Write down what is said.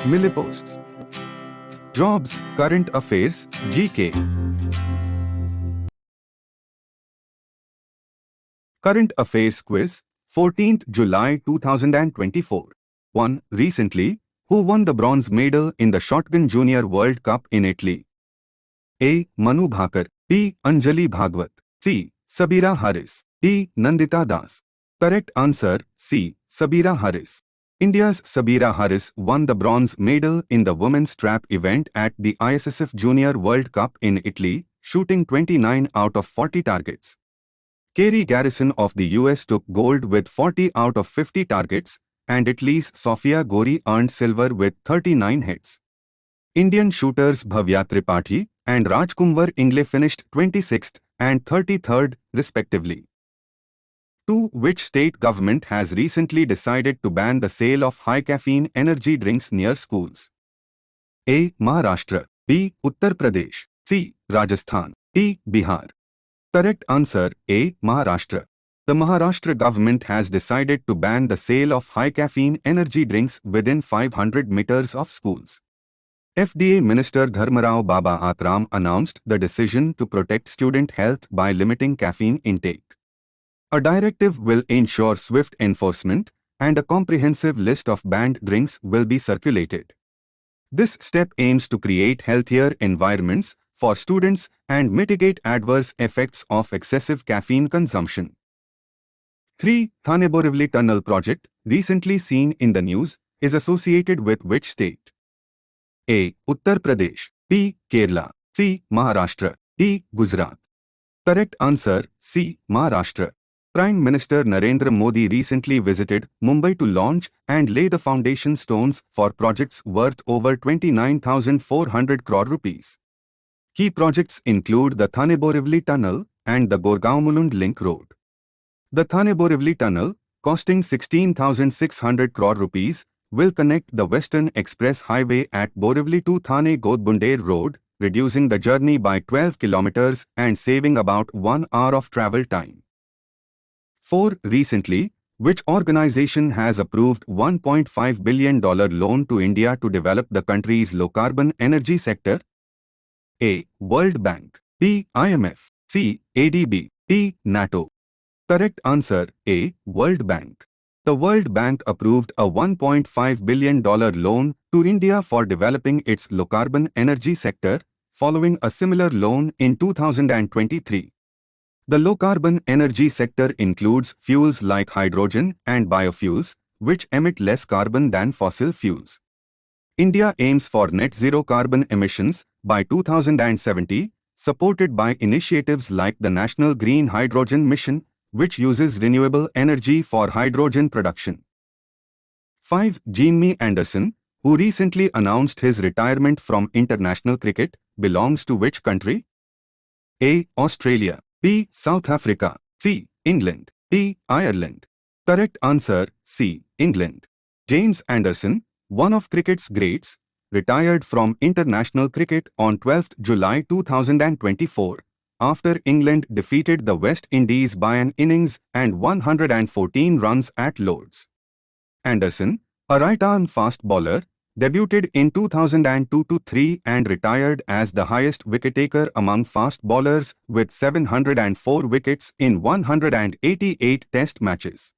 Milliposts. Jobs, Current Affairs, GK. Current Affairs Quiz, 14th July 2024. 1. Recently, who won the bronze medal in the Shotgun Junior World Cup in Italy? A. Manu Bhakar. B. Anjali Bhagwat. C. Sabira Haris. D. Nandita Das. Correct answer C. Sabira Haris. India's Sabira Haris won the bronze medal in the women's trap event at the ISSF Junior World Cup in Italy, shooting 29 out of 40 targets. Kerry Garrison of the US took gold with 40 out of 50 targets, and Italy's Sofia Gori earned silver with 39 hits. Indian shooters Bhavya Tripathi and Rajkumar Ingle finished 26th and 33rd, respectively. 2. Which state government has recently decided to ban the sale of high-caffeine energy drinks near schools? A. Maharashtra. B. Uttar Pradesh. C. Rajasthan. D. Bihar. Correct answer A. Maharashtra. The Maharashtra government has decided to ban the sale of high-caffeine energy drinks within 500 meters of schools. FDA Minister Dharmarao Baba Atram announced the decision to protect student health by limiting caffeine intake. A directive will ensure swift enforcement, and a comprehensive list of banned drinks will be circulated. This step aims to create healthier environments for students and mitigate adverse effects of excessive caffeine consumption. 3. Thane Borivali Tunnel project, recently seen in the news, is associated with which state? A. Uttar Pradesh. B. Kerala. C. Maharashtra. D. Gujarat. Correct answer C. Maharashtra. Prime Minister Narendra Modi recently visited Mumbai to launch and lay the foundation stones for projects worth over 29,400 crore rupees. Key projects include the Thane Borivali Tunnel and the Gorgaon Mulund Link Road. The Thane Borivali Tunnel, costing 16,600 crore rupees, will connect the Western Express Highway at Borivali to Thane Godbundeir Road, reducing the journey by 12 kilometers and saving about 1 hour of travel time. 4. Recently, which organization has approved $1.5 billion loan to India to develop the country's low-carbon energy sector? A. World Bank. B. IMF. C. ADB. D. NATO. Correct answer A. World Bank. The World Bank approved a $1.5 billion loan to India for developing its low-carbon energy sector, following a similar loan in 2023. The low-carbon energy sector includes fuels like hydrogen and biofuels, which emit less carbon than fossil fuels. India aims for net zero carbon emissions by 2070, supported by initiatives like the National Green Hydrogen Mission, which uses renewable energy for hydrogen production. 5. Jimmy Anderson, who recently announced his retirement from international cricket, belongs to which country? A. Australia. B. South Africa. C. England. D. Ireland. Correct answer C. England. James Anderson, one of cricket's greats, retired from international cricket on 12th July 2024 after England defeated the West Indies by an innings and 114 runs at Lord's. Anderson, a right-arm fast bowler, debuted in 2002-03 and retired as the highest wicket-taker among fast bowlers with 704 wickets in 188 test matches.